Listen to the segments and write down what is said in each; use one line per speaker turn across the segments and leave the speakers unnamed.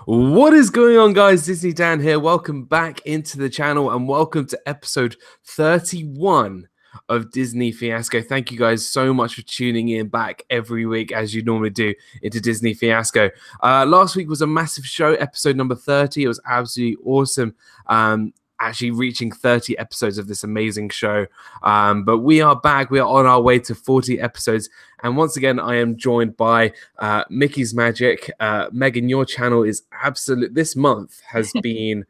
What is going on, guys? Disney Dan here. Welcome back into the channel and welcome to episode 31 of Disney Fiasco. Thank you guys so much for tuning in back every week as you normally do into Disney Fiasco. Last week was a massive show, episode number 30. It was absolutely awesome. Actually reaching 30 episodes of this amazing show. But we are back. We are on our way to 40 episodes. And once again, I am joined by Mickey's Magic. Megan, your channel is absolute. This month has been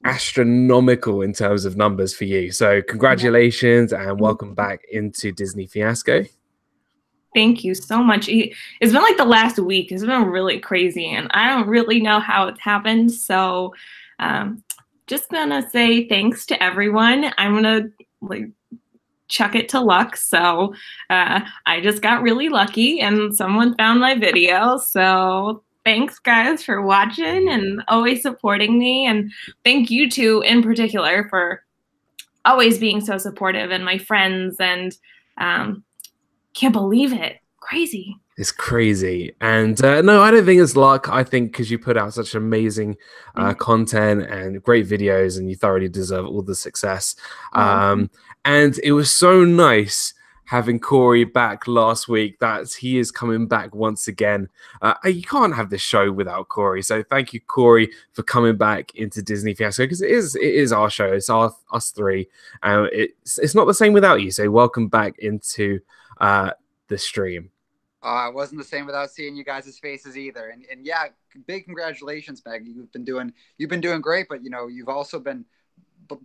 astronomical in terms of numbers for you. So congratulations and welcome back into Disney Fiasco.
Thank you so much. It's been like the last week. It's been really crazy and I don't really know how it's happened. So just gonna say thanks to everyone. I'm gonna chuck it to luck. So I just got really lucky and someone found my video. So thanks guys for watching and always supporting me. And thank you two in particular for always being so supportive, and my friends, and can't believe it. Crazy.
It's crazy. And no, I don't think it's luck. I think because you put out such amazing content and great videos, and you thoroughly deserve all the success. And it was so nice having Corey back last week that he is coming back once again. You can't have this show without Corey. So thank you, Corey, for coming back into Disney Fiasco, because it is our show. It's us three. It's not the same without you. So welcome back into the stream.
It wasn't the same without seeing you guys' faces either. And yeah, big congratulations, Meg. You've been doing great, but you've also been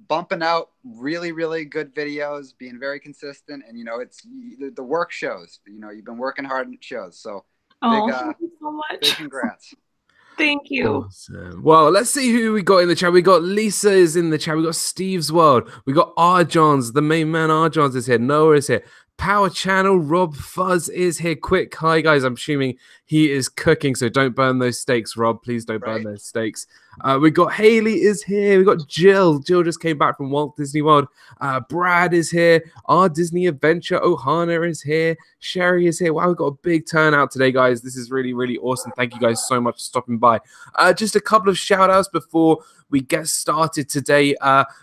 bumping out really, really good videos, being very consistent, and it's the work shows. You've been working hard and it shows. So
thank you so much.
Big congrats.
Thank you.
Awesome. Well, let's see who we got in the chat. We got Lisa is in the chat. We got Steve's World. We got R. Johns, the main man. R. Johns is here. Noah is here. Power Channel Rob Fuzz is here. Quick hi guys. I'm assuming he is cooking, so don't burn those steaks, Rob. Please don't burn those steaks. We got Haley is here. We got Jill. Jill just came back from Walt Disney World. Brad is here. Our Disney Adventure Ohana is here. Sherry is here. Wow, we've got a big turnout today, guys. This is really, really awesome. Thank you guys so much for stopping by. Just a couple of shout outs before we get started today.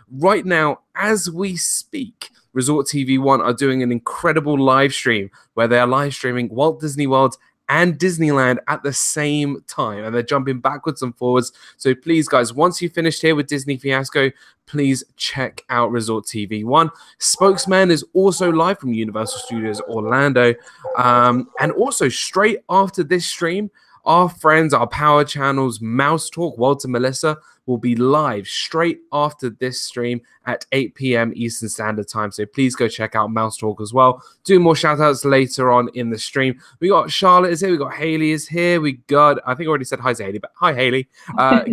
Right now, as we speak, Resort TV 1 are doing an incredible live stream where they are live streaming Walt Disney World and Disneyland at the same time, and they're jumping backwards and forwards. So please, guys, once you finished here with Disney Fiasco, please check out Resort TV 1. Spokesman is also live from Universal Studios Orlando. And also, straight after this stream, our friends, our Power Channel's Mouse Talk, Walter Melissa, will be live straight after this stream at 8 p.m. Eastern Standard Time. So please go check out Mouse Talk as well. Do more shout outs later on in the stream. We got Charlotte is here. We got Haley is here. We got, I think I already said hi to Haley, but hi, Haley.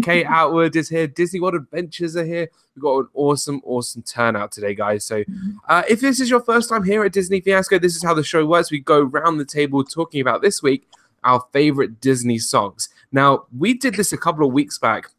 Kate Outward is here. Disney World Adventures are here. We've got an awesome, awesome turnout today, guys. So if this is your first time here at Disney Fiasco, this is how the show works. We go round the table talking about this week our favorite Disney songs. Now, we did this a couple of weeks back,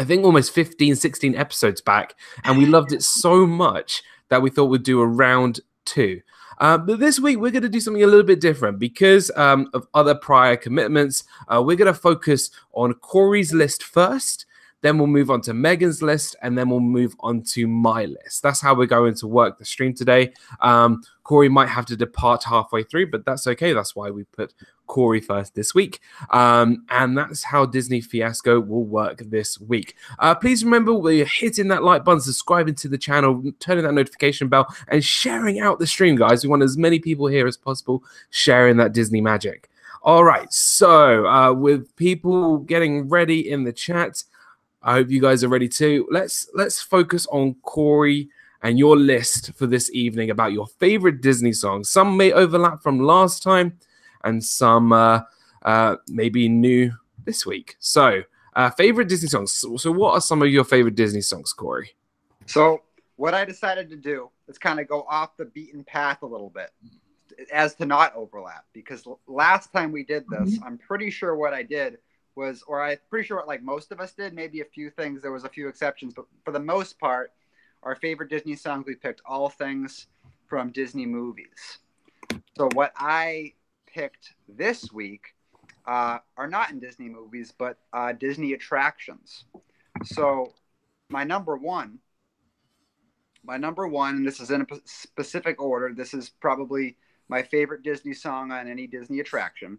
I think almost 15, 16 episodes back, and we loved it so much that we thought we'd do a round 2. But this week, we're going to do something a little bit different because of other prior commitments. We're going to focus on Corey's list first, then we'll move on to Megan's list, and then we'll move on to my list. That's how we're going to work the stream today. Corey might have to depart halfway through, but that's okay. That's why we put Corey first this week. And that's how Disney Fiasco will work this week. Please remember, we're hitting that like button, subscribing to the channel, turning that notification bell, and sharing out the stream, guys. We want as many people here as possible sharing that Disney magic. All right, so with people getting ready in the chat, I hope you guys are ready too. Let's focus on Corey and your list for this evening about your favorite Disney songs. Some may overlap from last time, and some maybe new this week. So, favorite Disney songs. So, what are some of your favorite Disney songs, Corey?
So, what I decided to do is kind of go off the beaten path a little bit, as to not overlap. Because last time we did this, I'm pretty sure what I did was, or I'm pretty sure what like most of us did, maybe a few things, there was a few exceptions, but for the most part, our favorite Disney songs, we picked all things from Disney movies. So what I picked this week are not in Disney movies, but Disney attractions. So my number one, and this is in a specific order. This is probably my favorite Disney song on any Disney attraction,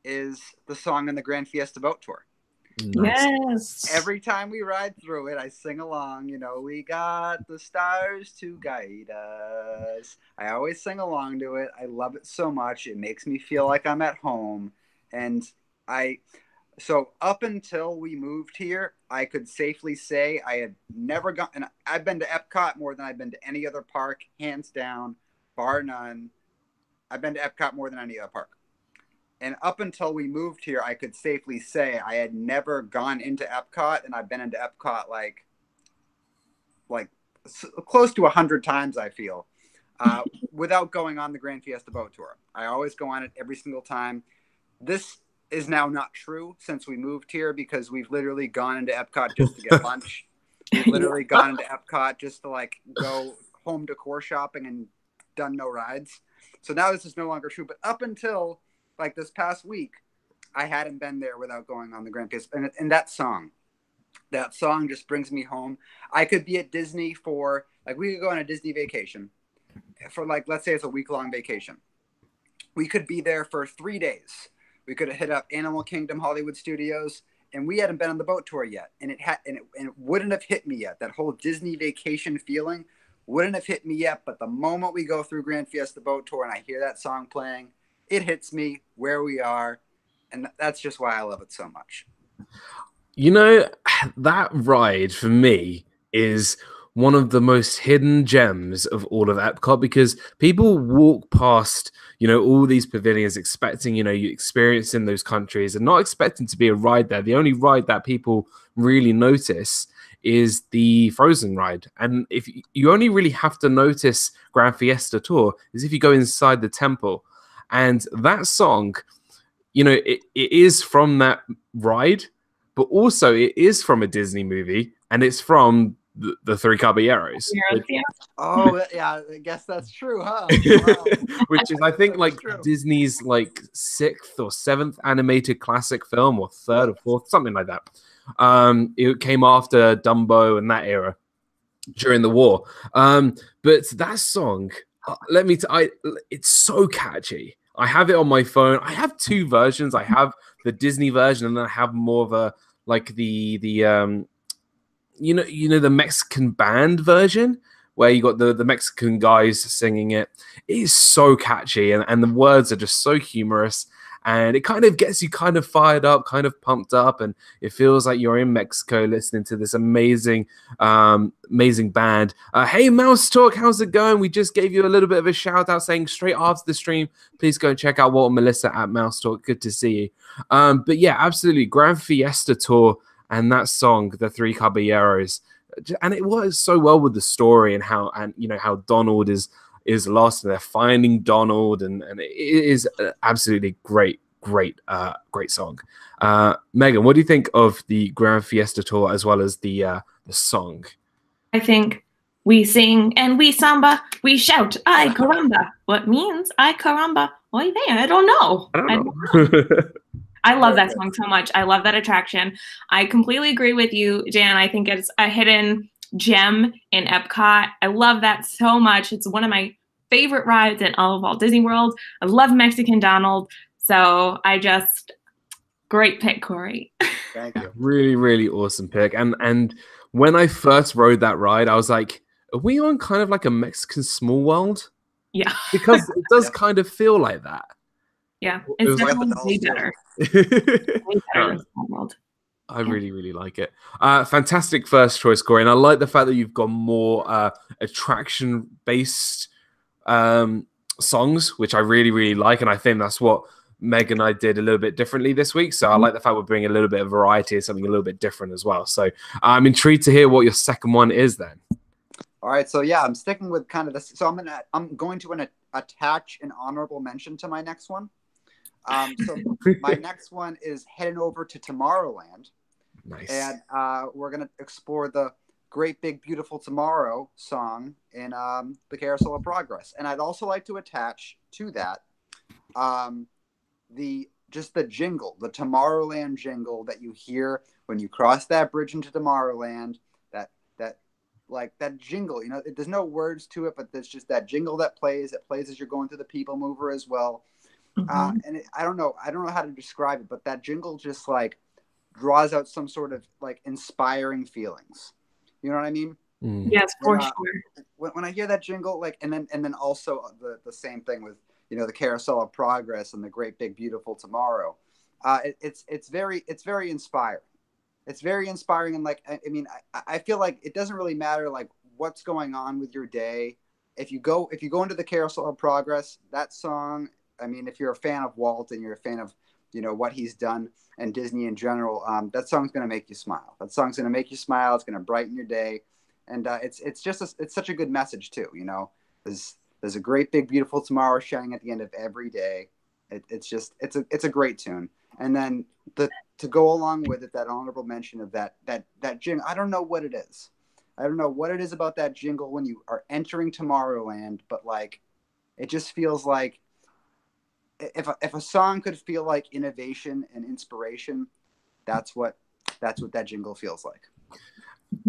is the song in the Grand Fiesta Boat Tour.
Nice.
Yes.
Every time we ride through it, I sing along. You know, we got the stars to guide us. I always sing along to it. I love it so much. It makes me feel like I'm at home. And so up until we moved here, I could safely say I had never gone, and I've been to Epcot more than I've been to any other park, hands down, bar none. I've been to Epcot more than any other park. And up until we moved here, I could safely say I had never gone into Epcot, and I've been into Epcot like close to 100 times, I feel, without going on the Grand Fiesta Boat Tour. I always go on it every single time. This is now not true since we moved here, because we've literally gone into Epcot just to get lunch. We've literally gone into Epcot just to like go home decor shopping and done no rides. So now this is no longer true. But up until like this past week, I hadn't been there without going on the Grand Fiesta. And that song just brings me home. I could be at Disney for, like, we could go on a Disney vacation for, like, let's say it's a week-long vacation. We could be there for 3 days. We could have hit up Animal Kingdom, Hollywood Studios, and we hadn't been on the boat tour yet. And it wouldn't have hit me yet. That whole Disney vacation feeling wouldn't have hit me yet. But the moment we go through Grand Fiesta Boat Tour and I hear that song playing, it hits me where we are, and that's just why I love it so much.
You know, that ride for me is one of the most hidden gems of all of Epcot, because people walk past, you know, all these pavilions expecting, you know, you experience in those countries and not expecting to be a ride there. The only ride that people really notice is the Frozen ride. And if you only really have to notice Grand Fiesta Tour is if you go inside the temple. And that song, you know, it is from that ride, but also it is from a Disney movie, and it's from the Three Caballeros.
Oh, yeah, I guess that's true, huh? Wow.
Which is, I think, like Disney's like 6th or 7th animated classic film, or 3rd or 4th, something like that. It came after Dumbo and that era during the war. But that song, it's so catchy. I have it on my phone. I have 2 versions. I have the Disney version, and then I have more of a like the you know the Mexican band version, where you got the Mexican guys singing it. It is so catchy, and the words are just so humorous, and it kind of gets you kind of fired up, kind of pumped up, and it feels like you're in Mexico listening to this amazing band. Hey, Mouse Talk, how's it going? We just gave you a little bit of a shout out saying straight after the stream, please go and check out Walt and Melissa at Mouse Talk. Good to see you. But yeah, absolutely, Grand Fiesta Tour and that song, The Three Caballeros, and it works so well with the story and how Donald is lost, and they're finding Donald, and it is absolutely great song. Megan, what do you think of the Grand Fiesta Tour as well as the song?
I think we sing and we samba, we shout, ay caramba. What means ay caramba? Oy vey, I don't know. I love that song so much. I love that attraction. I completely agree with you, Dan. I think it's a hidden gem in Epcot. I love that so much. It's one of my favorite rides in all of Walt Disney World. I love Mexican Donald. So great pick, Corey.
Thank you.
Really, really awesome pick. And when I first rode that ride, I was like, are we on kind of like a Mexican Small World?
Yeah.
Because it does kind of feel like that.
Yeah, it's definitely way better. Way better than Small World.
I really, really like it. Fantastic first choice, Corey. And I like the fact that you've got more attraction-based songs, which I really, really like. And I think that's what Meg and I did a little bit differently this week. So I like the fact we're bringing a little bit of variety and something a little bit different as well. So I'm intrigued to hear what your second one is then.
All right. So yeah, I'm sticking with kind of this. So I'm going to attach an honorable mention to my next one. So my next one is heading over to Tomorrowland.
Nice.
And we're going to explore the Great Big Beautiful Tomorrow song in the Carousel of Progress. And I'd also like to attach to that the just the jingle, the Tomorrowland jingle that you hear when you cross that bridge into Tomorrowland. That like that jingle, you know, there's no words to it, but there's just that jingle that plays. It plays as you're going through the People Mover as well. And I don't know how to describe it, but that jingle just like draws out some sort of like inspiring feelings. You know what I mean?
Yes, for sure.
When I hear that jingle, like, and then also the same thing with, you know, the Carousel of Progress and the Great Big Beautiful Tomorrow. It's very inspiring. It's very inspiring, and like, I mean, I feel like it doesn't really matter like what's going on with your day. If you go into the Carousel of Progress, that song, I mean, if you're a fan of Walt and you're a fan of, you know, what he's done and Disney in general, that song's going to make you smile. That song's going to make you smile. It's going to brighten your day. And it's such a good message too. You know, there's a great big beautiful tomorrow shining at the end of every day. It's a great tune. And then to go along with it, that honorable mention of that jingle. I don't know what it is. I don't know what it is about that jingle when you are entering Tomorrowland, but like, it just feels like if a song could feel like innovation and inspiration, that's what that jingle feels like.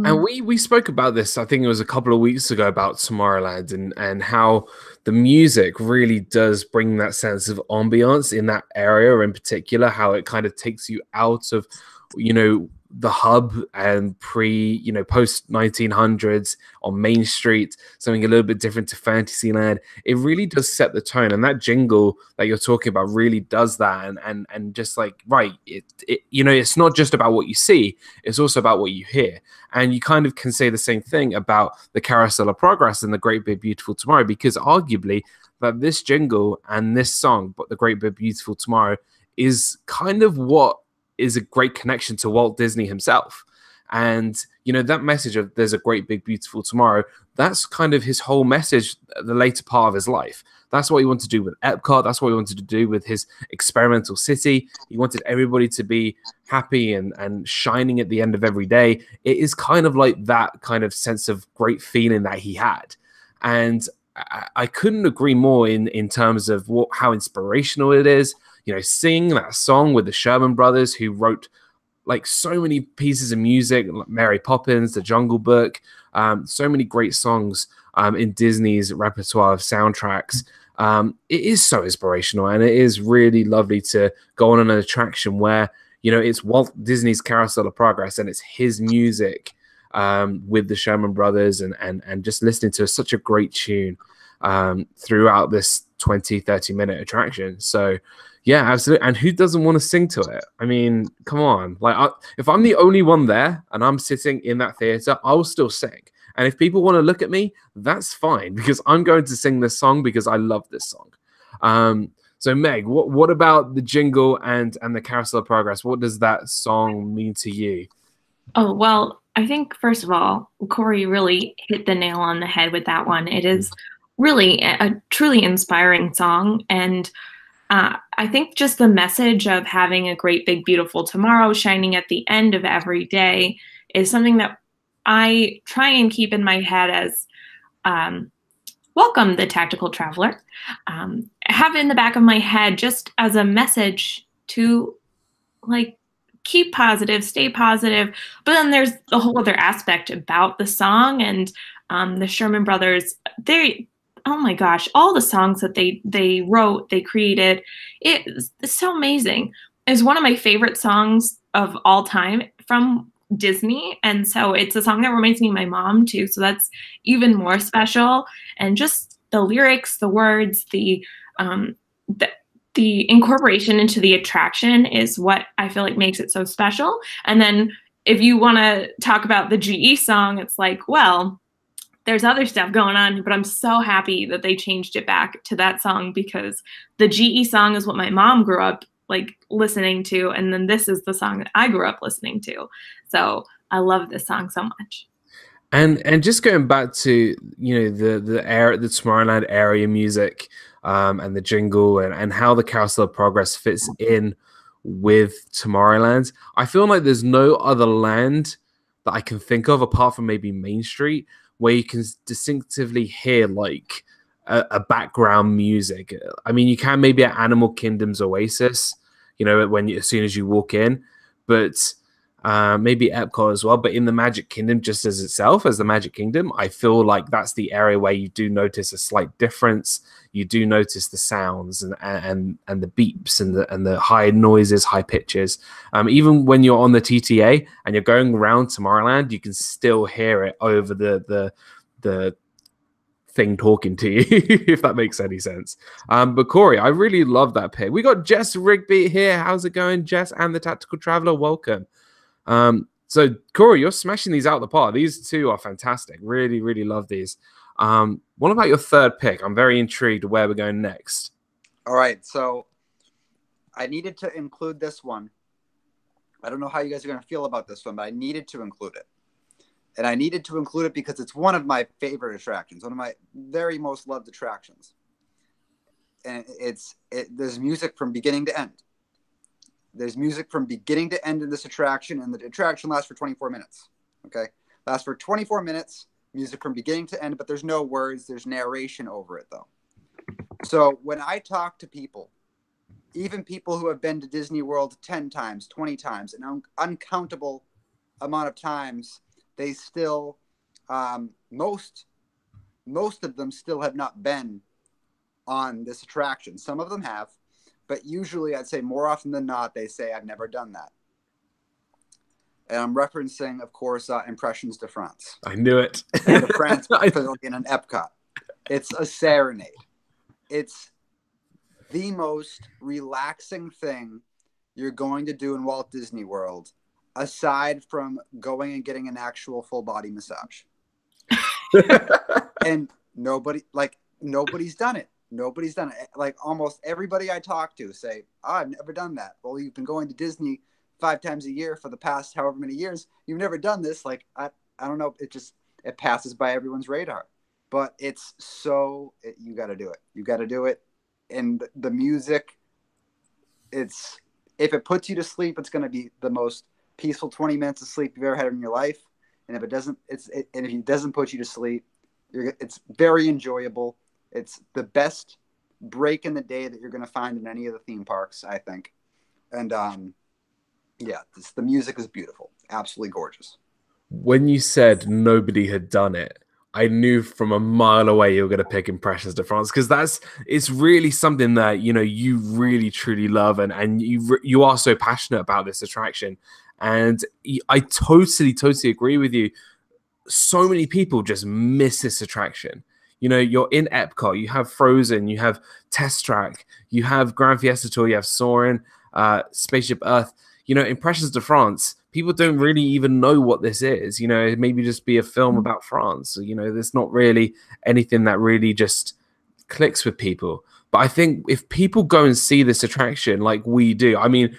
And we spoke about this, I think it was a couple of weeks ago, about Tomorrowland and how the music really does bring that sense of ambiance in that area in particular, how it kind of takes you out of, you know, the hub and post 1900s on Main Street, something a little bit different to Fantasyland. It really does set the tone, and that jingle that you're talking about really does that. And just like, right, it you know, it's not just about what you see, it's also about what you hear. And you kind of can say the same thing about the Carousel of Progress and the Great Big Beautiful Tomorrow, because arguably that this jingle and this song, but the Great Big Beautiful Tomorrow, is kind of what is a great connection to Walt Disney himself. And, you know, that message of there's a great big beautiful tomorrow, that's kind of his whole message, the later part of his life. That's what he wanted to do with Epcot. That's what he wanted to do with his experimental city. He wanted everybody to be happy and shining at the end of every day. It is kind of like that kind of sense of great feeling that he had. And I couldn't agree more in terms of how inspirational it is. You know, singing that song with the Sherman Brothers, who wrote like so many pieces of music, like Mary Poppins, The Jungle Book, so many great songs in Disney's repertoire of soundtracks. It is so inspirational, and it is really lovely to go on an attraction where, you know, it's Walt Disney's Carousel of Progress and it's his music with the Sherman Brothers and just listening to such a great tune throughout this 20-30 minute attraction. So yeah, absolutely. And who doesn't want to sing to it? I mean, come on. Like, if I'm the only one there and I'm sitting in that theater, I'll still sing. And if people want to look at me, that's fine, because I'm going to sing this song because I love this song. So Meg, what about the jingle and the Carousel of Progress? What does that song mean to you?
Oh, well, I think first of all, Corey really hit the nail on the head with that one. It is really a truly inspiring song. And I think just the message of having a great big beautiful tomorrow shining at the end of every day is something that I try and keep in my head as welcome the tactical traveler. Have in the back of my head just as a message to like keep positive, stay positive. But then there's the whole other aspect about the song and the Sherman Brothers. Oh my gosh, all the songs that they wrote, they created, it's so amazing. It's one of my favorite songs of all time from Disney. And so it's a song that reminds me of my mom too. So that's even more special. And just the lyrics, the words, the incorporation into the attraction is what I feel like makes it so special. And then if you want to talk about the GE song, it's like, well, there's other stuff going on, but I'm so happy that they changed it back to that song, because the GE song is what my mom grew up like listening to, and then this is the song that I grew up listening to. So I love this song so much.
And just going back to, you know, the Tomorrowland area music and the jingle and how the Carousel of Progress fits in with Tomorrowland, I feel like there's no other land that I can think of apart from maybe Main Street where you can distinctively hear like a background music. I mean, you can maybe at Animal Kingdom's Oasis, as soon as you walk in. But maybe Epcot as well. But in the Magic Kingdom, just as itself, as the Magic Kingdom, I feel like that's the area where you do notice a slight difference. You do notice the sounds and the beeps and the high noises, high pitches. Even when you're on the TTA and you're going around Tomorrowland, you can still hear it over the thing talking to you, if that makes any sense. But Corey, I really love that pick. We got Jess Rigby here. How's it going, Jess? And the Tactical Traveler, welcome. So Corey, you're smashing these out of the park. These two are fantastic. Really, really love these. What about your third pick? I'm very intrigued where we're going next.
All right, so I needed to include this one. I don't know how you guys are going to feel about this one, but I needed to include it. And I needed to include it because it's one of my favorite attractions, one of my very most loved attractions. And there's music from beginning to end. There's music from beginning to end in this attraction, and the attraction lasts for 24 minutes. Okay? Lasts for 24 minutes, music from beginning to end, but there's no words, there's narration over it, though. So when I talk to people, even people who have been to Disney World 10 times, 20 times, an uncountable amount of times, they still, most of them still have not been on this attraction. Some of them have, but usually I'd say more often than not, they say, I've never done that. And I'm referencing, of course, Impressions de France.
I knew it.
And the France Pavilion in Epcot. It's a serenade. It's the most relaxing thing you're going to do in Walt Disney World, aside from going and getting an actual full body massage. And nobody's done it. Nobody's done it. Like almost everybody I talk to say, oh, I've never done that. Well, you've been going to Disney 5 times a year for the past however many years. You've never done this. Like, I don't know. It passes by everyone's radar, but you got to do it. You got to do it. And the music, if it puts you to sleep, it's going to be the most peaceful 20 minutes of sleep you've ever had in your life. And if it doesn't, and if it doesn't put you to sleep, it's very enjoyable. It's the best break in the day that you're going to find in any of the theme parks, I think. And the music is beautiful. Absolutely gorgeous.
When you said nobody had done it, I knew from a mile away you were going to pick Impressions de France, because it's really something that, you really truly love, and you are so passionate about this attraction. And I totally agree with you. So many people just miss this attraction. You're in Epcot, you have Frozen, you have Test Track, you have Grand Fiesta Tour, you have Soarin', Spaceship Earth. Impressions de France, people don't really even know what this is. It maybe just be a film about France. There's not really anything that really just clicks with people. But I think if people go and see this attraction like we do, I mean,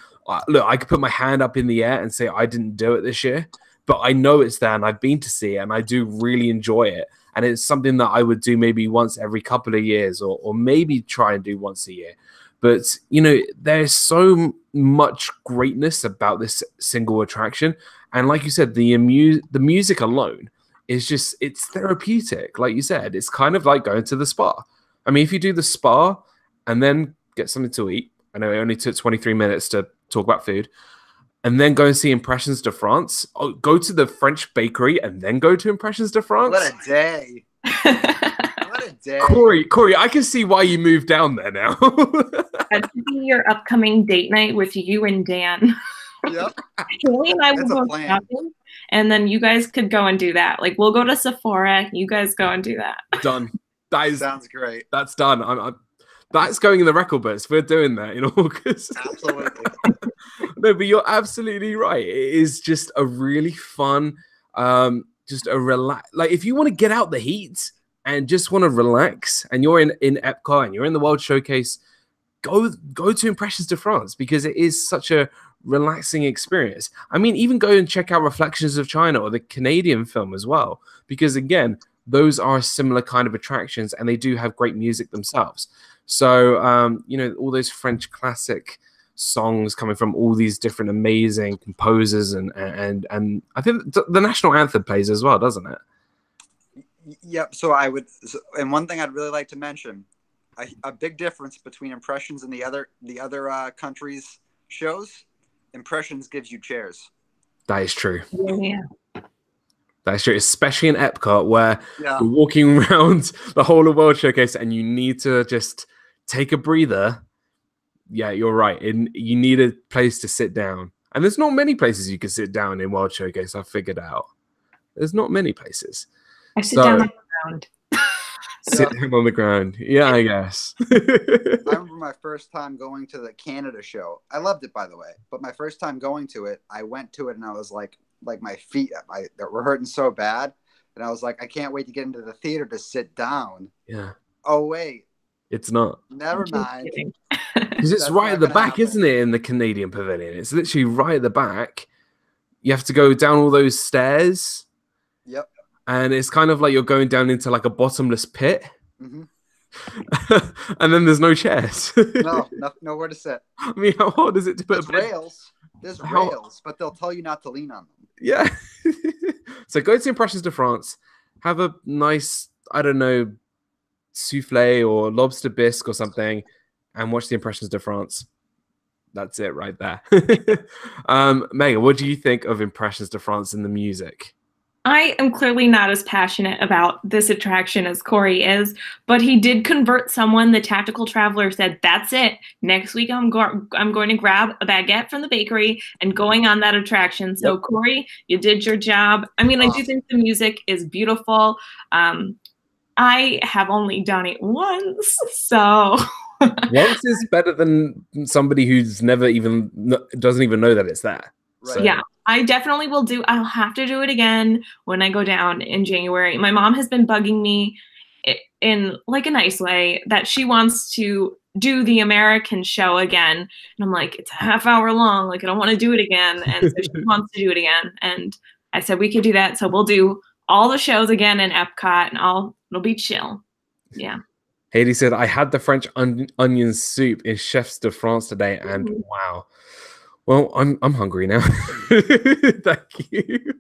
look, I could put my hand up in the air and say I didn't do it this year, but I know it's there and I've been to see it and I do really enjoy it. And it's something that I would do maybe once every couple of years or maybe try and do once a year. But, there's so much greatness about this single attraction. And like you said, the music alone is just, it's therapeutic. Like you said, it's kind of like going to the spa. I mean, if you do the spa and then get something to eat, I know it only took 23 minutes to talk about food, and then go and see Impressions de France, go to the French bakery and then go to Impressions de France.
What a day. What a day.
Corey, I can see why you moved down there now.
That should be your upcoming date night with you and Dan.
Yep.
Haley and I will go shopping, and then you guys could go and do that. Like, we'll go to Sephora. You guys go and do that.
Done.
Sounds great.
That's done. That's going in the record books. We're doing that in August.
Absolutely.
No, but you're absolutely right. It is just a really fun, just a relax. Like, if you want to get out the heat and just want to relax, and you're in Epcot and you're in the World Showcase, go to Impressions de France, because it is such a relaxing experience. I mean, even go and check out Reflections of China or the Canadian film as well, because again, those are similar kind of attractions and they do have great music themselves. So, all those French classic songs coming from all these different amazing composers, and I think the national anthem plays as well, doesn't it?
Yep. So and one thing I'd really like to mention, a big difference between Impressions and the other countries' shows, Impressions gives you chairs.
That is true.
Yeah.
That's true, especially in Epcot, where
Yeah.
you're walking around the whole of World Showcase and you need to just take a breather. Yeah, you're right. You need a place to sit down. And there's not many places you can sit down in World Showcase, I've figured out. There's not many places.
I sit down on the ground.
Sit down on the ground. Yeah, I guess.
I remember my first time going to the Canada show. I loved it, by the way. But my first time going to it, I went to it and I was like my feet were hurting so bad. And I was like, I can't wait to get into the theater to sit down.
Yeah.
Oh, wait.
It's not.
Never mind.
Because it's right at the back, isn't it, in the Canadian Pavilion? It's literally right at the back. You have to go down all those stairs.
Yep.
And it's kind of like you're going down into like a bottomless pit.
Mm-hmm.
And then there's no chairs.
Nowhere to sit.
I mean, how hard is it to put
rails? There's rails, but they'll tell you not to lean on them.
Yeah. So go to Impressions de France. Have a nice, I don't know, souffle or lobster bisque or something, and watch the Impressions de France. That's it right there. Megan, what do you think of Impressions de France and the music?
I am clearly not as passionate about this attraction as Corey is, but he did convert someone. The tactical traveler said, that's it. Next week, I'm going to grab a baguette from the bakery and going on that attraction. So, yep. Corey, you did your job. I mean, I do think the music is beautiful. I have only done it once, so...
Once is better than somebody who's never even doesn't even know that it's there.
Right. So. Yeah, I definitely will do. I'll have to do it again when I go down in January. My mom has been bugging me in like a nice way that she wants to do the American show again. And I'm like, it's a half hour long. Like, I don't want to do it again. And so she wants to do it again. And I said, we could do that. So we'll do all the shows again in Epcot and it'll be chill. Yeah.
Haley said, I had the French onion soup in Chefs de France today, and wow. Well, I'm hungry now. Thank you.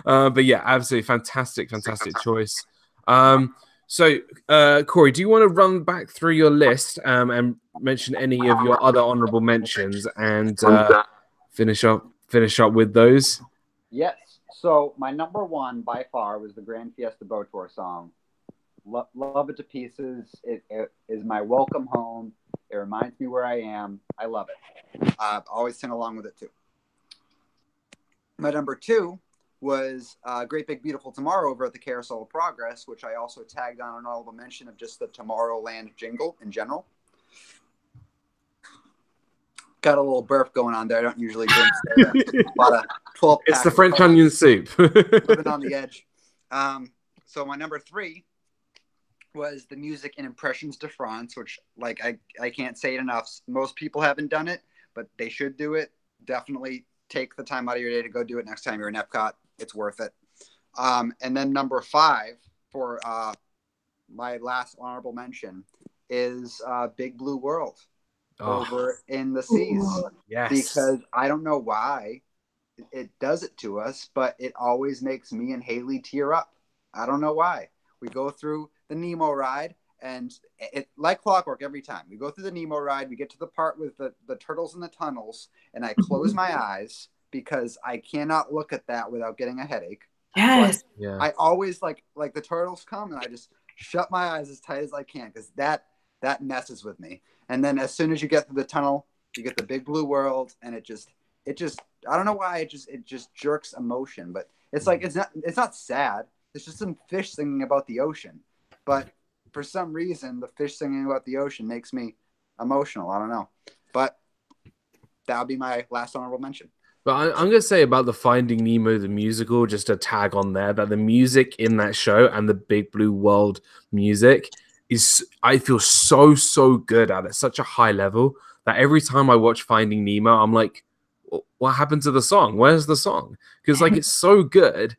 But yeah, absolutely fantastic choice. So, Corey, do you want to run back through your list and mention any of your other honorable mentions and finish up with those?
Yes. So my number one by far was the Grand Fiesta Boat Tour song. Love it to pieces. It is my welcome home. It reminds me where I am. I love it. Always sing along with it too. My number two was Great Big Beautiful Tomorrow over at the Carousel of Progress, which I also tagged on an honorable mention of just the Tomorrowland jingle in general. Got a little burp going on there. I don't usually drink about a 12
It's the French onion soup.
Living on the edge. So my number three was the music in Impressions de France, which like I can't say it enough. Most people haven't done it, but they should do it. Definitely take the time out of your day to go do it next time you're in Epcot. It's worth it. And then number five for my last honorable mention is Big Blue World over in the seas.
Yes.
Because I don't know why it does it to us, but it always makes me and Haley tear up. I don't know why. We go through the Nemo ride, and it like clockwork every time. We go through the Nemo ride, we get to the part with the turtles in the tunnels, and I close my eyes because I cannot look at that without getting a headache.
Yes.
Yeah.
I always like the turtles come, and I just shut my eyes as tight as I can because that messes with me. And then as soon as you get through the tunnel, you get the Big Blue World, and it just I don't know why it just jerks emotion, but it's like it's not sad. It's just some fish singing about the ocean. But for some reason, the fish singing about the ocean makes me emotional. I don't know. But that would be my last honorable mention.
But I'm going to say about the Finding Nemo, the musical, just a tag on there, that the music in that show and the Big Blue World music is, I feel so good at it, such a high level that every time I watch Finding Nemo, I'm like, what happened to the song? Where's the song? Because like it's so good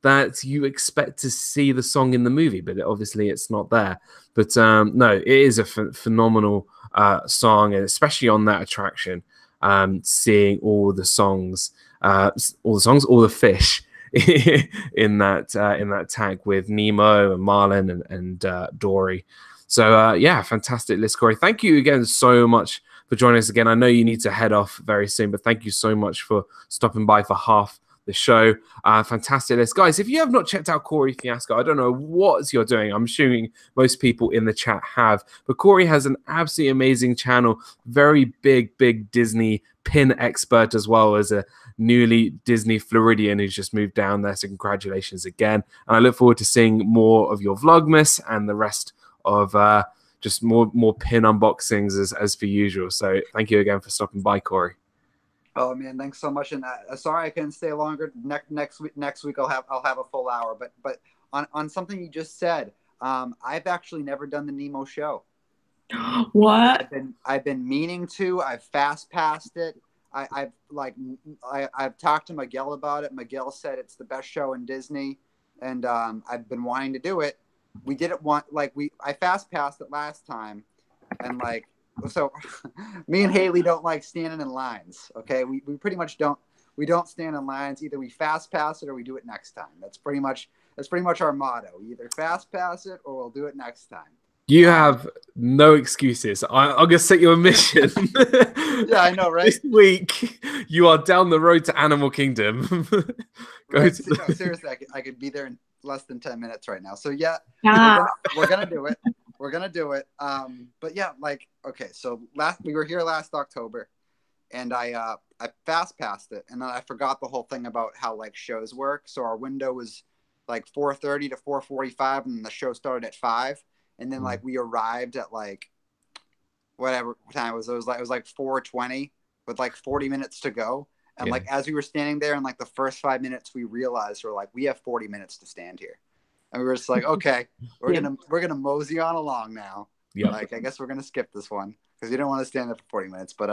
that you expect to see the song in the movie, but obviously it's not there. But no, it is a phenomenal song, and especially on that attraction, seeing all the fish in that tank with Nemo and Marlin and Dory. So yeah, fantastic list, Corey. Thank you again so much for joining us again. I know you need to head off very soon, but thank you so much for stopping by for half the show. Fantastic list. Guys, if you have not checked out Corey Fiasco, I don't know what you're doing. I'm assuming most people in the chat have, but Corey has an absolutely amazing channel, very big Disney pin expert, as well as a newly Disney Floridian who's just moved down there. So congratulations again. And I look forward to seeing more of your Vlogmas and the rest of just more pin unboxings as per usual. So thank you again for stopping by, Corey.
Oh man, thanks so much. And sorry I couldn't stay longer. Next week I'll have a full hour. But on something you just said, I've actually never done the Nemo show.
What?
I've been meaning to. I've fast passed it. I've talked to Miguel about it. Miguel said it's the best show in Disney, and I've been wanting to do it. We did it I fast passed it last time, and so me and Haley don't like standing in lines. Okay, we pretty much don't stand in lines. Either we fast pass it or we do it next time. That's pretty much our motto. We either fast pass it or we'll do it next time.
You have no excuses. I'm going to set you a mission.
Yeah, I know, right?
This week, you are down the road to Animal Kingdom.
Seriously, I could be there in less than 10 minutes right now. So yeah. We're gonna do it. We're gonna do it. But yeah, okay. So we were here last October, and I fast passed it, and then I forgot the whole thing about how shows work. So our window was 4:30 to 4:45, and the show started at 5. And then we arrived at whatever time it was. It was 4:20 with 40 minutes to go. And as we were standing there in the first 5 minutes, we realized we have 40 minutes to stand here. And we were just okay, we're gonna mosey on along now. Yeah. I guess we're gonna skip this one because you don't want to stand there for 40 minutes. But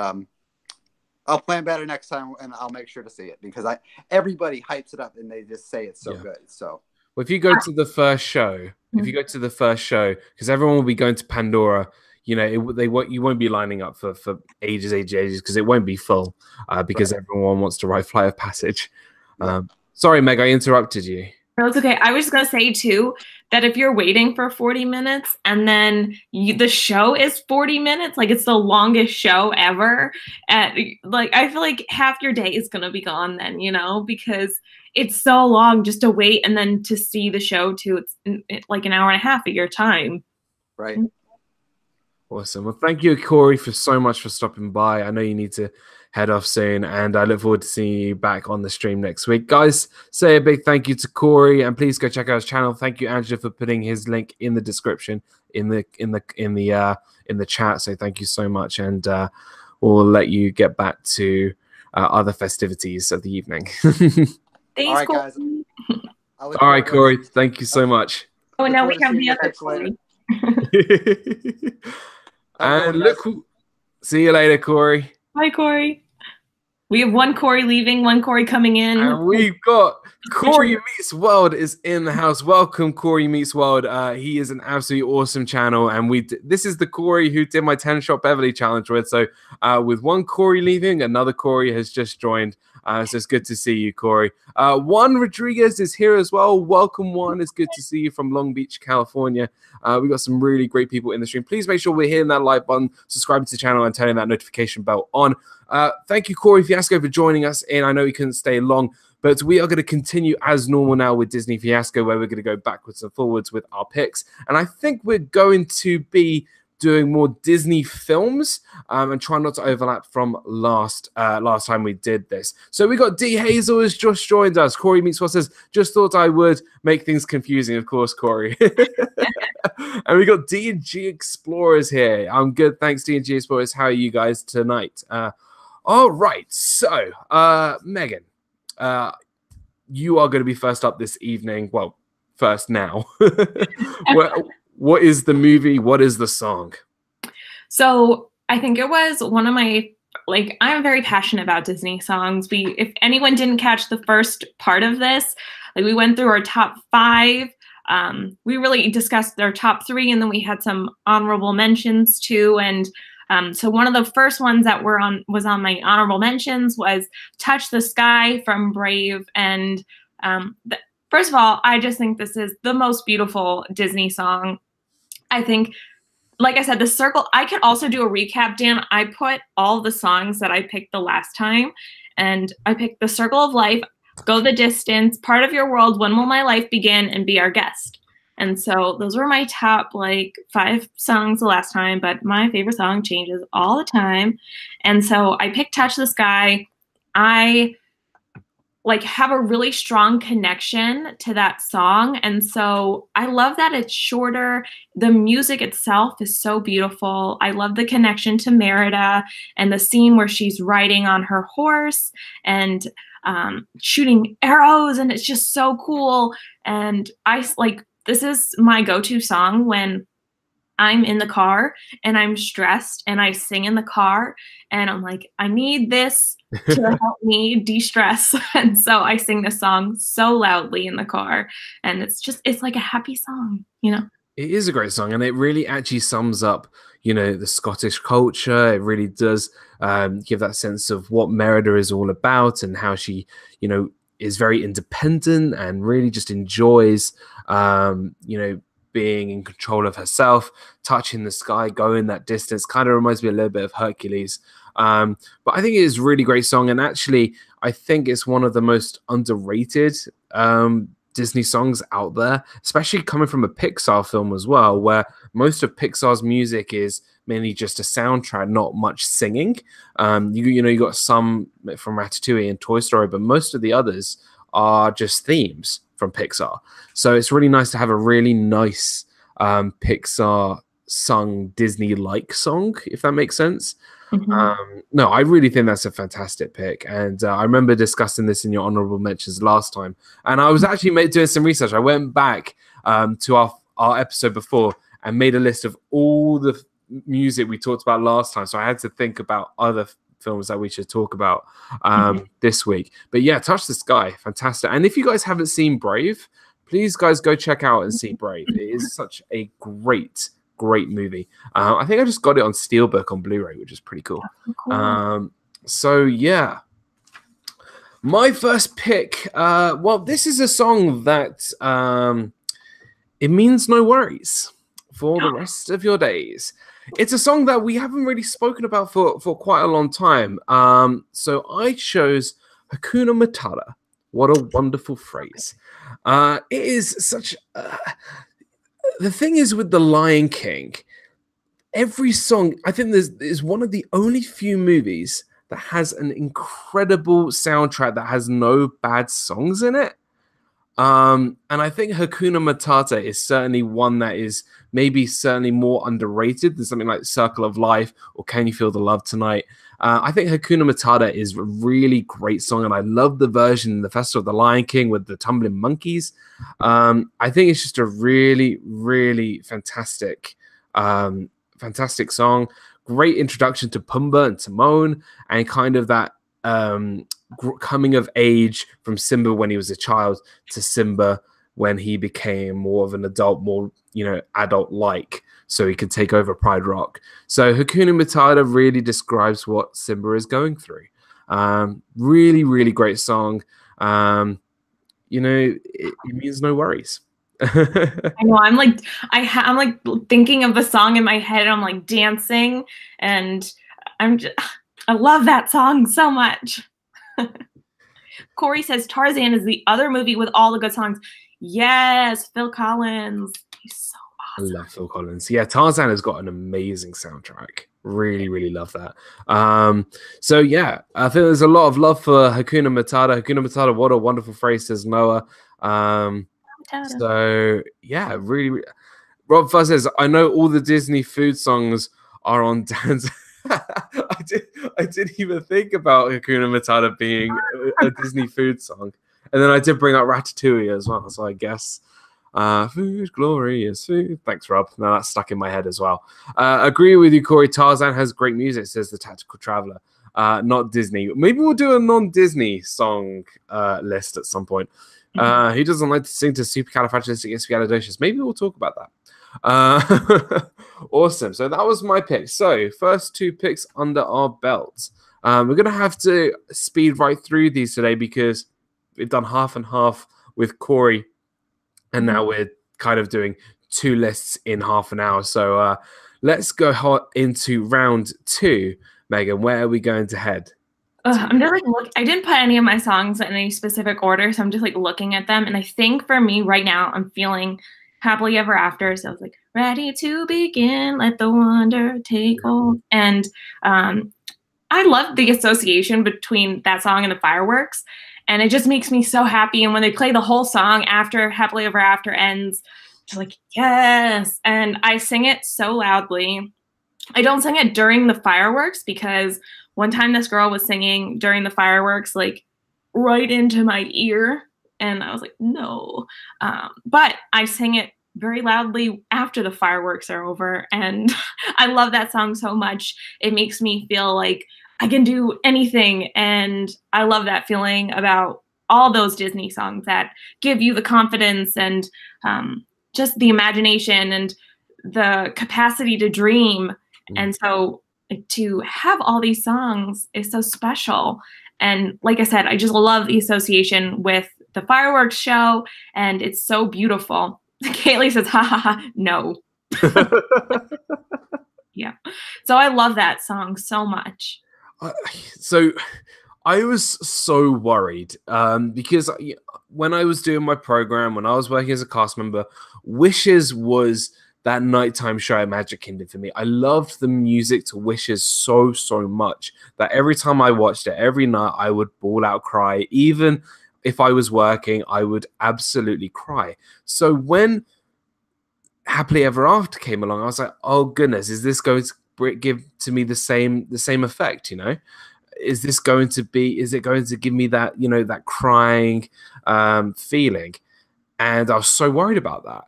I'll plan better next time, and I'll make sure to see it because everybody hypes it up and they just say it's so good. So.
Well, if you go to the first show, because everyone will be going to Pandora, you won't be lining up for ages because it won't be full because everyone wants to ride Flight of Passage. Sorry, Meg, I interrupted you.
No, it's okay. I was just going to say, too, that if you're waiting for 40 minutes and then the show is 40 minutes, it's the longest show ever. I feel like half your day is going to be gone then, because it's so long just to wait and then to see the show, too. It's an hour and a half of your time.
Right.
Awesome. Well, thank you, Corey, so much for stopping by. I know you need to head off soon, and I look forward to seeing you back on the stream next week. Guys, say a big thank you to Corey, and please go check out his channel. Thank you, Angela, for putting his link in the description in the chat. So thank you so much, and we'll let you get back to other festivities of the evening.
Thanks,
all right,
Corey.
guys.
All right, Corey. Thank you so much.
Oh, now we have the other Corey.
And see you later, Corey.
Hi, Corey. We have one Corey leaving, one Corey coming in.
And we've got Corey Meets World is in the house. Welcome, Corey Meets World. He is an absolutely awesome channel. And this is the Corey who did my 10 Shot Beverly challenge with. So with one Corey leaving, another Corey has just joined. So it's good to see you, Corey. Juan Rodriguez is here as well. Welcome, Juan. It's good to see you from Long Beach, California. We've got some really great people in the stream. Please make sure we're hitting that like button, subscribing to the channel, and turning that notification bell on. Thank you, Corey Fiasco, for joining us in. I know you couldn't stay long, but we are going to continue as normal now with Disney Fiasco, where we're going to go backwards and forwards with our picks. And I think we're going to be doing more Disney films and try not to overlap from last time we did this. So we got D Hazel has just joined us. Corey Meets What says, just thought I would make things confusing, of course, Corey. And we got D&G Explorers here. I'm good, thanks, D&G Explorers. How are you guys tonight? All right, so Megan, you are going to be first up this evening. Well, first now. What is the movie? What is the song?
So I think it was one of my, I'm very passionate about Disney songs. If anyone didn't catch the first part of this, we went through our top 5. We really discussed our top 3, and then we had some honorable mentions too. And so one of the first ones that was on my honorable mentions was Touch the Sky from Brave. And first of all, I just think this is the most beautiful Disney song. I think like I said, the circle, I could also do a recap, Dan. I put all the songs that I picked the last time, and I picked The Circle of Life, Go the Distance, Part of Your World, When Will My Life Begin, and Be Our Guest. And so those were my top like 5 songs the last time, but my favorite song changes all the time. And so I picked Touch the Sky. I like have a really strong connection to that song. And so I love that it's shorter. The music itself is so beautiful. I love the connection to Merida and the scene where she's riding on her horse and shooting arrows. And it's just so cool. And this is my go-to song when I'm in the car and I'm stressed and I sing in the car and I'm like, I need this to help me de-stress. And so I sing this song so loudly in the car, and it's like a happy song, you know?
It is a great song, and it really actually sums up, you know, the Scottish culture. It really does give that sense of what Merida is all about and how she, you know, is very independent and really just enjoys, you know, being in control of herself, touching the sky, going that distance. Kind of reminds me a little bit of Hercules. But I think it is a really great song. And actually, I think it's one of the most underrated Disney songs out there, especially coming from a Pixar film as well, where most of Pixar's music is mainly just a soundtrack, not much singing. You know, you got some from Ratatouille and Toy Story, but most of the others are just themes from Pixar. So it's really nice to have a really nice Pixar sung Disney-like song, if that makes sense. Mm-hmm. No, I really think that's a fantastic pick. And I remember discussing this in your honorable mentions last time. And I was actually doing some research. I went back to our episode before and made a list of all the music we talked about last time. So I had to think about other films that we should talk about this week. But yeah, Touch the Sky, fantastic. And if you guys haven't seen Brave, please guys go check out and see Brave. It is such a great movie. I think I just got it on Steelbook on Blu-ray, which is pretty cool. So yeah, my first pick, well, this is a song that it means no worries for the rest of your days. It's a song that we haven't really spoken about for quite a long time. So I chose Hakuna Matata. What a wonderful phrase. It is such the thing is with The Lion King, every song, I think is one of the only few movies that has an incredible soundtrack that has no bad songs in it. And I think Hakuna Matata is certainly one that is maybe certainly more underrated than something like Circle of Life or Can You Feel the Love Tonight. I think Hakuna Matata is a really great song, and I love the version in the Festival of the Lion King with the tumbling monkeys. I think it's just a really, really fantastic song. Great introduction to Pumbaa and Timon, and kind of that coming of age from Simba when he was a child to Simba when he became more of an adult, more, you know, adult-like, so he could take over Pride Rock. So Hakuna Matata really describes what Simba is going through. Really, really great song. You know, it means no worries.
I know. I'm like thinking of the song in my head. And I'm like dancing, and I love that song so much. Corey says Tarzan is the other movie with all the good songs. Yes, Phil Collins. He's so awesome.
I love Phil Collins. Yeah, Tarzan has got an amazing soundtrack. Really, really love that. So yeah, I think there's a lot of love for Hakuna Matata. Hakuna Matata, what a wonderful phrase, says Noah. So yeah, really. Rob Fuzz says, I know all the Disney food songs are on Dan's. I didn't even think about Hakuna Matata being a Disney food song. And then I did bring up Ratatouille as well. So I guess food, glorious food. Thanks, Rob. Now that's stuck in my head as well. Agree with you, Corey. Tarzan has great music, says the Tactical Traveler. Not Disney. Maybe we'll do a non-Disney song list at some point. He doesn't like to sing to Supercalifragilisticexpialidocious. Maybe we'll talk about that. Awesome. So that was my pick. So first 2 picks under our belts. We're going to have to speed right through these today because we've done half and half with Corey, and now we're kind of doing 2 lists in half an hour. So let's go hot into round 2. Megan, where are we going to head?
I'm just like I didn't put any of my songs in any specific order, so I'm just like looking at them. And I think for me right now, I'm feeling Happily Ever After. So I was like, ready to begin, let the wonder take hold. And I love the association between that song and the fireworks. And it just makes me so happy. And when they play the whole song after Happily Ever After ends, just like, yes. And I sing it so loudly. I don't sing it during the fireworks because one time this girl was singing during the fireworks, like right into my ear. And I was like, no. But I sing it very loudly after the fireworks are over. And I love that song so much. It makes me feel like I can do anything. And I love that feeling about all those Disney songs that give you the confidence and just the imagination and the capacity to dream. And so to have all these songs is so special. And like I said, I just love the association with the fireworks show, and it's so beautiful. Kaylee says, ha ha ha, no. Yeah. So I love that song so much.
So I was so worried because when I was doing my program, when I was working as a cast member, Wishes was that nighttime show at Magic Kingdom for me. I loved the music to Wishes so much that every time I watched it, every night I would bawl out cry. Even if I was working, I would absolutely cry. So when Happily Ever After came along, I was like, oh goodness, is this going to give to me the same effect, you know? Is it going to give me that, you know, that crying feeling? And I was so worried about that.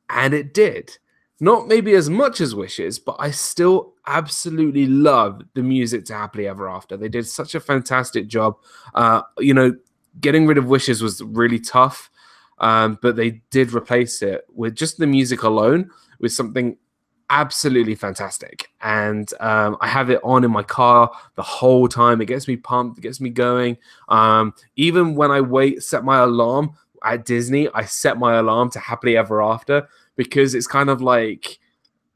And it did. Not maybe as much as Wishes, but I still absolutely love the music to Happily Ever After. They did such a fantastic job. You know, getting rid of Wishes was really tough, but they did replace it with just the music alone with something absolutely fantastic. And I have it on in my car the whole time. It gets me pumped. It gets me going. Even when I set my alarm at Disney, I set my alarm to Happily Ever After, because it's kind of like,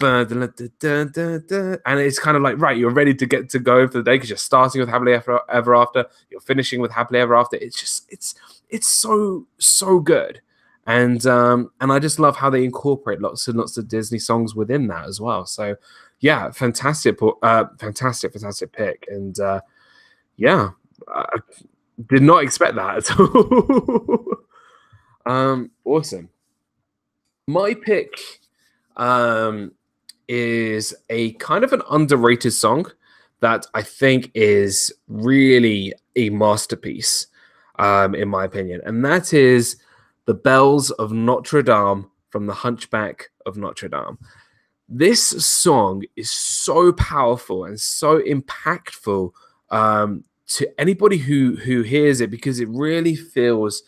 and it's kind of like, right, you're ready to get to go for the day because you're starting with Happily Ever After, you're finishing with Happily Ever After. It's just, it's so good. And I just love how they incorporate lots and lots of Disney songs within that as well. So yeah, fantastic pick. And yeah, I did not expect that at all. Awesome. My pick is a kind of an underrated song that I think is really a masterpiece, in my opinion. And that is The Bells of Notre Dame from The Hunchback of Notre Dame. This song is so powerful and so impactful to anybody who hears it, because it really feels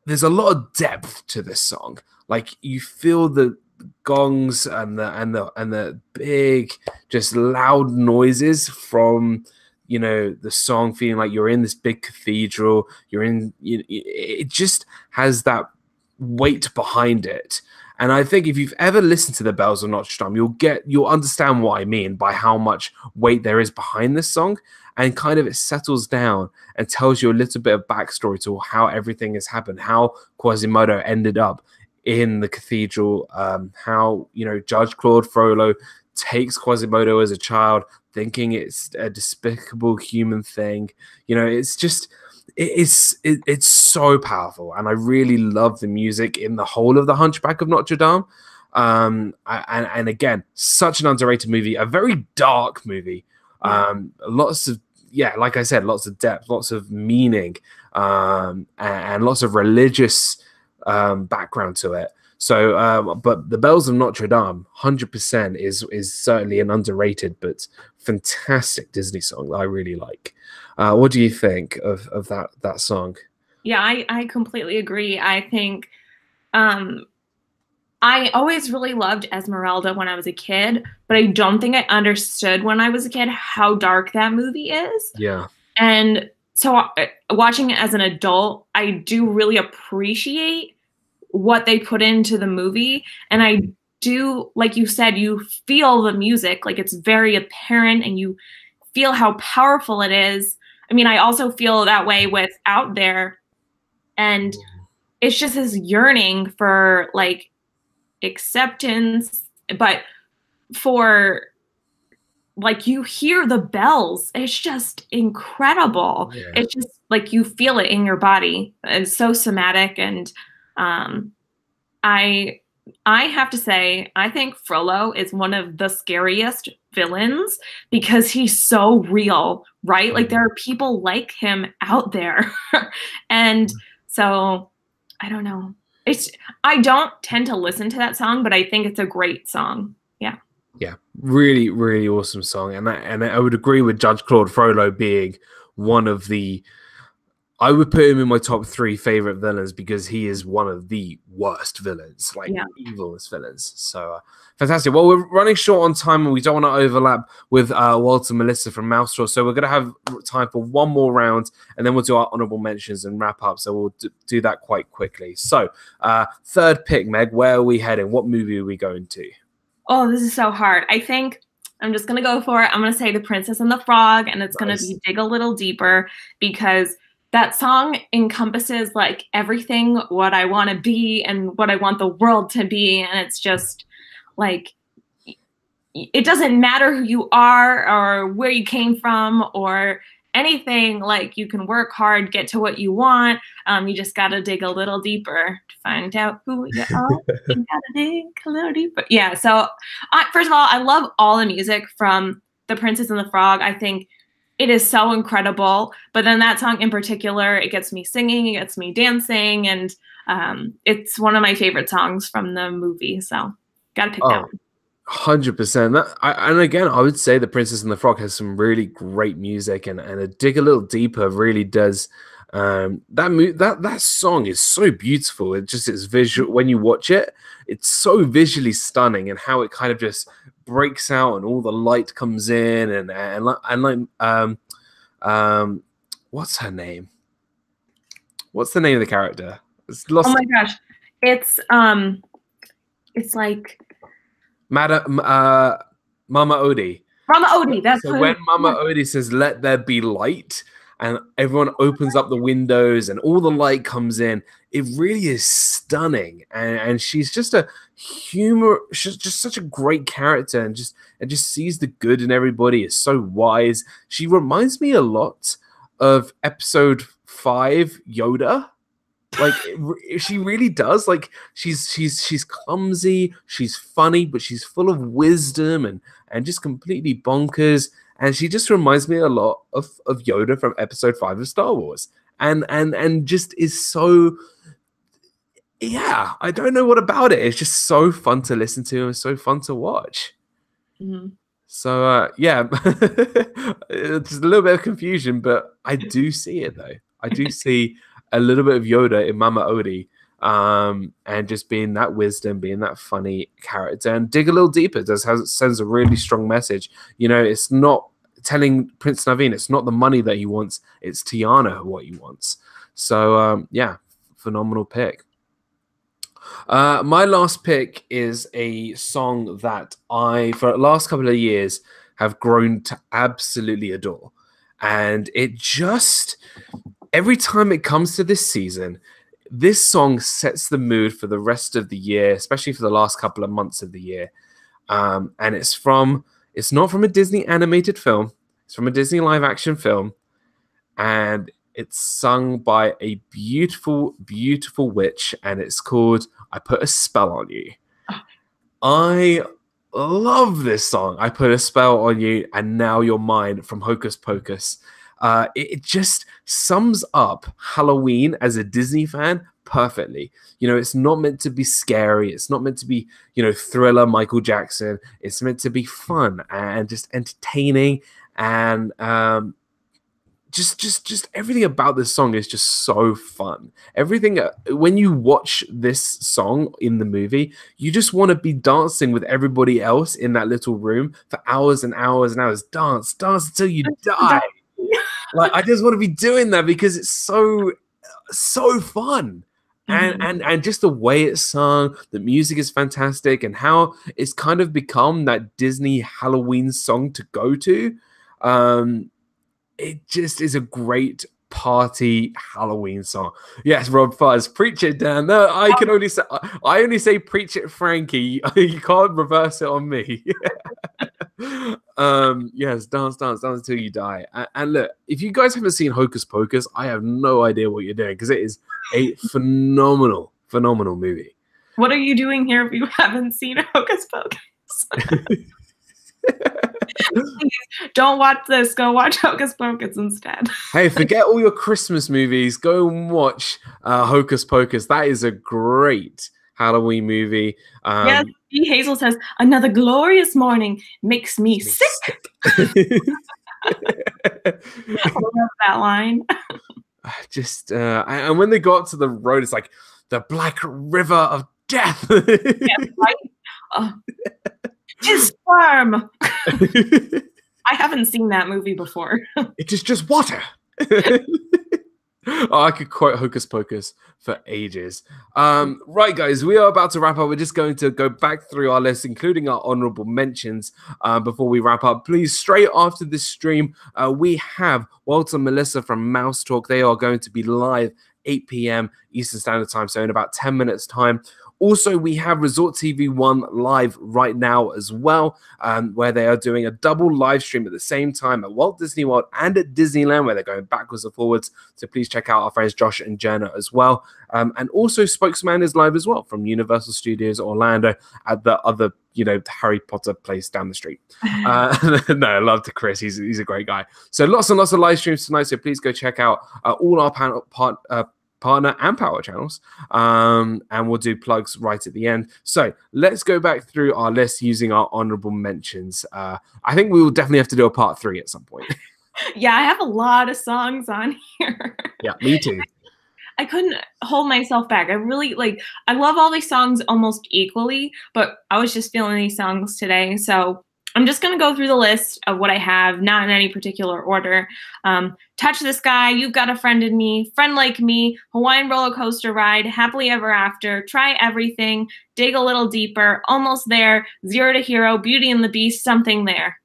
there's a lot of depth to this song. Like, you feel the gongs and the big, just loud noises from, you know, the song, feeling like you're in this big cathedral. It just has that weight behind it. And I think if you've ever listened to The Bells of Notre Dame, you'll understand what I mean by how much weight there is behind this song. And kind of it settles down and tells you a little bit of backstory to how everything has happened, how Quasimodo ended up in the cathedral, how, you know, Judge Claude Frollo takes Quasimodo as a child, thinking it's a despicable human thing. You know, it's just, it's so powerful. And I really love the music in the whole of The Hunchback of Notre Dame. And again, such an underrated movie, a very dark movie. Lots of, like I said, lots of depth, lots of meaning, and lots of religious background to it. So, but The Bells of Notre Dame, 100% is certainly an underrated but fantastic Disney song that I really like. What do you think of that song?
Yeah, I completely agree. I think I always really loved Esmeralda when I was a kid, but I don't think I understood when I was a kid how dark that movie is.
Yeah.
And so watching it as an adult, I do really appreciate what they put into the movie. And do, like you said, you feel the music, like it's very apparent and you feel how powerful it is. I mean, I also feel that way with Out There, and it's just this yearning for like acceptance, but for like you hear the bells. It's just incredible.
Yeah.
It's just like you feel it in your body. It's so somatic, and I have to say, I think Frollo is one of the scariest villains because he's so real, right? Like there are people like him out there. And so I don't know. I don't tend to listen to that song, but I think it's a great song. Yeah.
Yeah, really, really awesome song, and I would agree with Judge Claude Frollo being one of the. I would put him in my top 3 favorite villains because he is one of the worst villains, like evilest villains. So fantastic. Well, we're running short on time, and we don't want to overlap with Walter and Melissa from Mousetrap. So we're going to have time for one more round, and then we'll do our honorable mentions and wrap up. So we'll do that quite quickly. So third pick, Meg, where are we heading? What movie are we going to?
Oh, this is so hard. I think I'm just going to go for it. I'm going to say The Princess and the Frog, and it's going to be Dig a Little Deeper, because that song encompasses like everything what I want to be and what I want the world to be. And it's just like, it doesn't matter who you are or where you came from or anything. Like you can work hard, get to what you want. You just got to dig a little deeper to find out who you are. You got to dig a little deeper. Yeah. So first of all, I love all the music from The Princess and the Frog. I think it is so incredible. But then that song in particular, it gets me singing, it gets me dancing, and it's one of my favorite songs from the movie. So gotta pick that one.
100%. And again, I would say The Princess and the Frog has some really great music, and a Dig a Little Deeper really does. That song is so beautiful. It's visual. When you watch it, it's so visually stunning, and how it kind of just breaks out and all the light comes in, and what's her name? What's the name of the character? It's lost.
Oh my gosh, it's like
Mama Odie.
Mama Odie. That's
so when Mama Odie says "Let there be light," and everyone opens up the windows and all the light comes in, it really is stunning. And she's just she's just such a great character, and just sees the good in everybody. Is so wise. She reminds me a lot of episode 5 Yoda. Like she really does. Like she's clumsy, she's funny, but she's full of wisdom and just completely bonkers. And she just reminds me a lot of Yoda from episode 5 of Star Wars. And just is so, yeah, I don't know what about it. It's just so fun to listen to and so fun to watch.
Mm-hmm.
So, yeah, it's a little bit of confusion, but I do see it, though. I do see a little bit of Yoda in Mama Odie, and just being that wisdom, being that funny character. And Dig a Little Deeper sends a really strong message. You know, it's not telling Prince Naveen, it's not the money that he wants, it's Tiana what he wants. So, yeah, phenomenal pick. My last pick is a song that I, for the last couple of years, have grown to absolutely adore. And it just, every time it comes to this season, this song sets the mood for the rest of the year, especially for the last couple of months of the year. And it's not from a Disney animated film. It's from a Disney live action film. And it's sung by a beautiful, beautiful witch. And it's called I Put a Spell on You. I love this song. I Put a Spell on You and Now You're Mine from Hocus Pocus. It just sums up Halloween as a Disney fan perfectly. You know, it's not meant to be scary. It's not meant to be, you know, thriller Michael Jackson. It's meant to be fun and just entertaining. And just everything about this song is just so fun. Everything, when you watch this song in the movie, you just want to be dancing with everybody else in that little room for hours and hours and hours. Dance until you die. Like, I just want to be doing that because it's so fun. And just the way it's sung, the music is fantastic, and how it's kind of become that Disney Halloween song to go to. It just is a great party Halloween song. Yes, Rob Fuzz, preach it, Dan. No, I only say preach it, Frankie. You can't reverse it on me. Yes, dance until you die. And look, if you guys haven't seen Hocus Pocus, I have no idea what you're doing, because it is a phenomenal movie.
What are you doing here if you haven't seen Hocus Pocus? Please, don't watch this. Go watch Hocus Pocus instead.
Hey, forget all your Christmas movies. Go and watch Hocus Pocus. That is a great Halloween movie.
Yes, B. Hazel says, another glorious morning makes me sick. I love that line.
Just and when they got to the road, it's like the Black River of Death.
Yeah, right? His farm. I haven't seen that movie before.
It is just water. Oh, I could quote Hocus Pocus for ages. Right, guys, we are about to wrap up. We're just going to go back through our list, including our honorable mentions, before we wrap up. Please, straight after this stream, we have Walter and Melissa from Mouse Talk. They are going to be live 8 p.m. Eastern Standard Time, so in about 10 minutes' time. Also, we have Resort TV 1 live right now as well, where they are doing a double live stream at the same time at Walt Disney World and at Disneyland, where they're going backwards and forwards. So please check out our friends Josh and Jenna as well. And also, Spokesman is live as well from Universal Studios Orlando at the other, Harry Potter place down the street. No, I love to Chris. He's a great guy. So lots and lots of live streams tonight. So please go check out all our partner and power channels, and we'll do plugs right at the end. So let's go back through our list using our honorable mentions. I think we will definitely have to do a part 3 at some point.
Yeah, I have a lot of songs on here.
Yeah, me too.
I couldn't hold myself back. I love all these songs almost equally, but I was just feeling these songs today. So I'm just going to go through the list of what I have, not in any particular order. Touch the Sky, You've Got a Friend in Me, Friend Like Me, Hawaiian Roller Coaster Ride, Happily Ever After, Try Everything, Dig a Little Deeper, Almost There, Zero to Hero, Beauty and the Beast, Something There.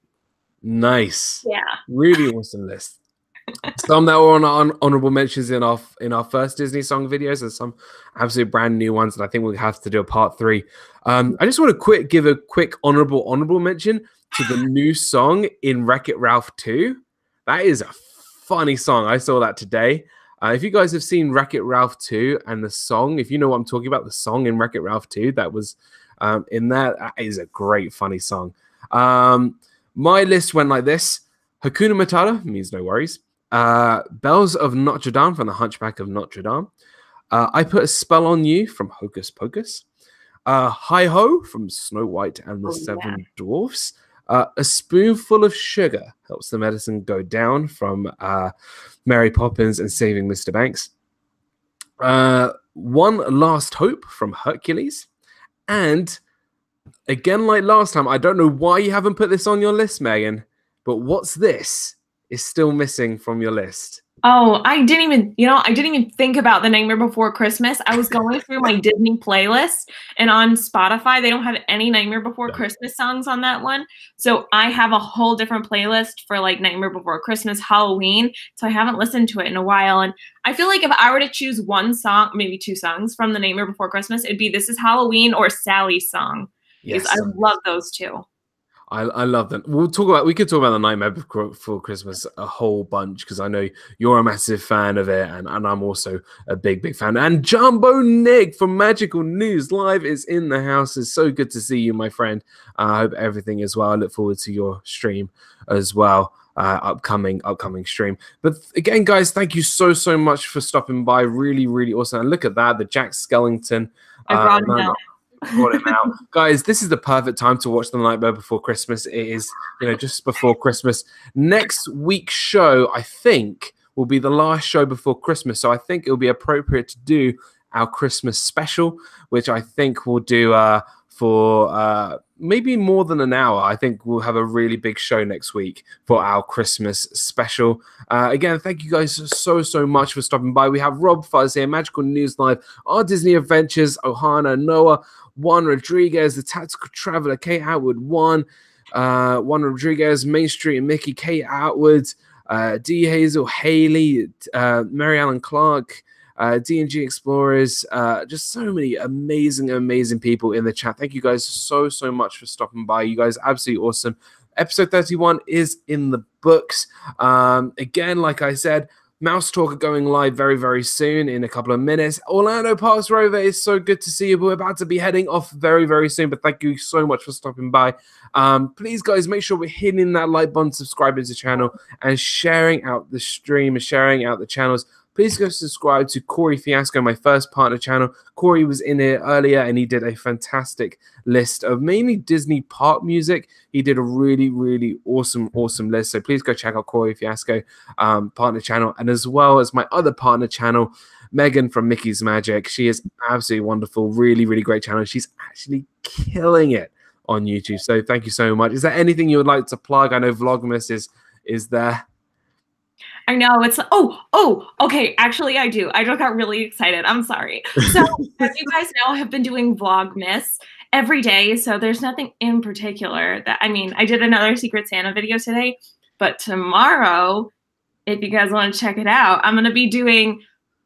Nice.
Yeah.
Really awesome list. Some that were on our honorable mentions in our first Disney song videos, and some absolute brand new ones, and I think we'll have to do a part 3. I just want to give a quick honorable mention to the new song in Wreck-It Ralph 2. That is a funny song. I saw that today. If you guys have seen Wreck-It Ralph 2 and the song, if you know what I'm talking about, the song in Wreck-It Ralph 2 that was in there, that is a great, funny song. My list went like this. Hakuna Matata means no worries. Bells of Notre Dame from The Hunchback of Notre Dame. I Put a Spell on You from Hocus Pocus. Hi Ho from Snow White and the Seven Dwarfs. A Spoonful of Sugar Helps the Medicine Go Down from Mary Poppins and Saving Mr. Banks. One Last Hope from Hercules. And again, like last time, I don't know why you haven't put this on your list, Megan, but What's This is still missing from your list.
Oh, I didn't even think about The Nightmare Before Christmas. I was going through my Disney playlist, and on Spotify, they don't have any Nightmare Before Christmas songs on that one. So I have a whole different playlist for like Nightmare Before Christmas, Halloween. So I haven't listened to it in a while. And I feel like if I were to choose one song, maybe 2 songs from The Nightmare Before Christmas, it'd be This Is Halloween or Sally's song. Yes, I love those 2.
I love them. We could talk about The Nightmare Before Christmas a whole bunch, because I know you're a massive fan of it, and I'm also a big fan. And Jumbo Nick from Magical News Live is in the house. It's so good to see you, my friend. I hope everything is well. I look forward to your stream as well. Upcoming stream. But again, guys, thank you so much for stopping by. Really awesome. And look at that, the Jack Skellington.
I brought
him out. Guys, this is the perfect time to watch The Nightmare Before Christmas. It is, just before Christmas. Next week's show, I think, will be the last show before Christmas. So I think it'll be appropriate to do our Christmas special, which I think we'll do for maybe more than an hour. I think we'll have a really big show next week for our Christmas special. Again, thank you guys so much for stopping by. We have Rob Fuzz here, Magical News Live, Our Disney Adventures, Ohana, Noah, Juan Rodriguez, The Tactical Traveler, Kate Atwood, Juan Rodriguez, Main Street and Mickey, Kate Atwood, D. Hazel, Haley, Mary Ellen Clark, D&G Explorers, just so many amazing people in the chat. Thank you guys so much for stopping by. You guys are absolutely awesome. Episode 31 is in the books. Again, like I said, Mouse Talk are going live very soon in a couple of minutes. Orlando Parks Rover, is so good to see you. We're about to be heading off very soon, but thank you so much for stopping by. Please, guys, make sure we're hitting that like button, subscribing to the channel, and sharing out the stream and sharing out the channels. Please go subscribe to Corey Fiasco, my first partner channel. Corey was in here earlier, and he did a fantastic list of mainly Disney park music. He did a really awesome list. So please go check out Corey Fiasco partner channel, and as well as my other partner channel, Megan from Mickey's Magic. She is absolutely wonderful, really great channel. She's actually killing it on YouTube. So thank you so much. Is there anything you would like to plug? I know Vlogmas is there.
I know it's okay. Actually, I do. I just got really excited. I'm sorry. So as you guys know, I have been doing Vlogmas every day. So there's nothing in particular that I did another Secret Santa video today, but tomorrow, if you guys want to check it out, I'm gonna be doing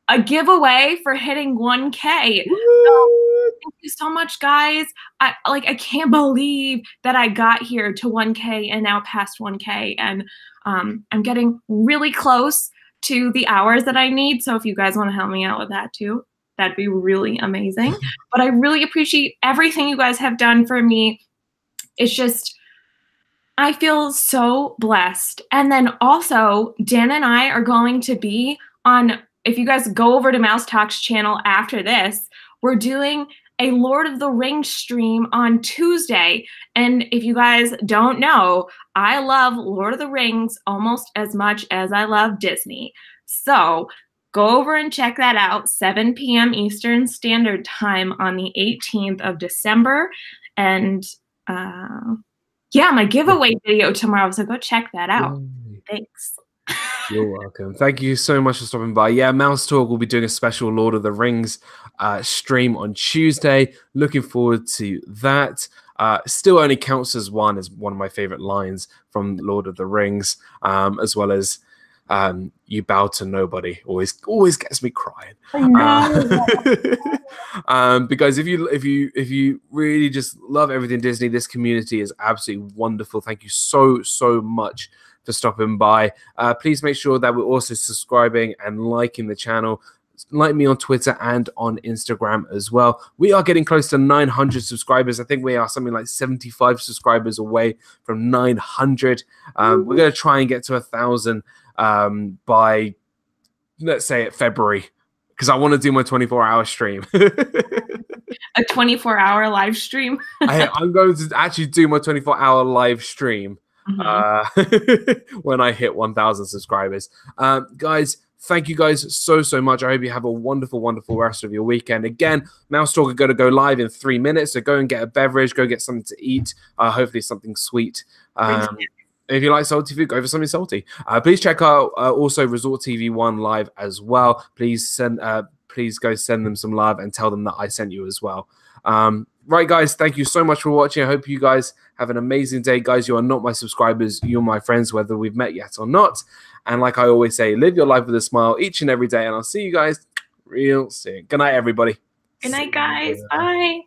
a giveaway for hitting 1K. So thank you so much, guys. I can't believe that I got here to 1K and now past 1K, and I'm getting really close to the hours that I need. So if you guys want to help me out with that too, that'd be really amazing. But I really appreciate everything you guys have done for me. It's just, I feel so blessed. And then also, Dan and I are going to be on, if you guys go over to Mouse Talks channel after this, we're doing a Lord of the Rings stream on Tuesday. And if you guys don't know, I love Lord of the Rings almost as much as I love Disney. So go over and check that out, 7 p.m. Eastern Standard Time on the 18th of December. And yeah, my giveaway video tomorrow, so go check that out. Thanks.
You're welcome. Thank you so much for stopping by. Yeah, Mouse Talk will be doing a special Lord of the Rings stream on Tuesday. Looking forward to that. Still only counts as one of my favorite lines from Lord of the Rings, as well as you bow to nobody. Always gets me crying. Because if you really just love everything Disney, this community is absolutely wonderful. Thank you so much for stopping by. Please make sure that we're also subscribing and liking the channel. Like me on Twitter and on Instagram as well. We are getting close to 900 subscribers. I think we are something like 75 subscribers away from 900. We're going to try and get to 1,000 by, let's say, February, because I want to do my 24-hour stream.
A 24-hour live stream?
I'm going to actually do my 24-hour live stream when I hit 1,000 subscribers. Guys, thank you guys so much. I hope you have a wonderful rest of your weekend. Again, Mouse Talk are going to go live in 3 minutes, so go and get a beverage, go get something to eat, hopefully something sweet. If you like salty food, go for something salty. Please check out also Resort TV 1 live as well. Please go send them some love and tell them that I sent you as well. Right, guys, thank you so much for watching. I hope you guys have an amazing day. Guys, you are not my subscribers. You're my friends, whether we've met yet or not. And like I always say, live your life with a smile each and every day. And I'll see you guys real soon. Good night, everybody.
Good night, guys. Bye.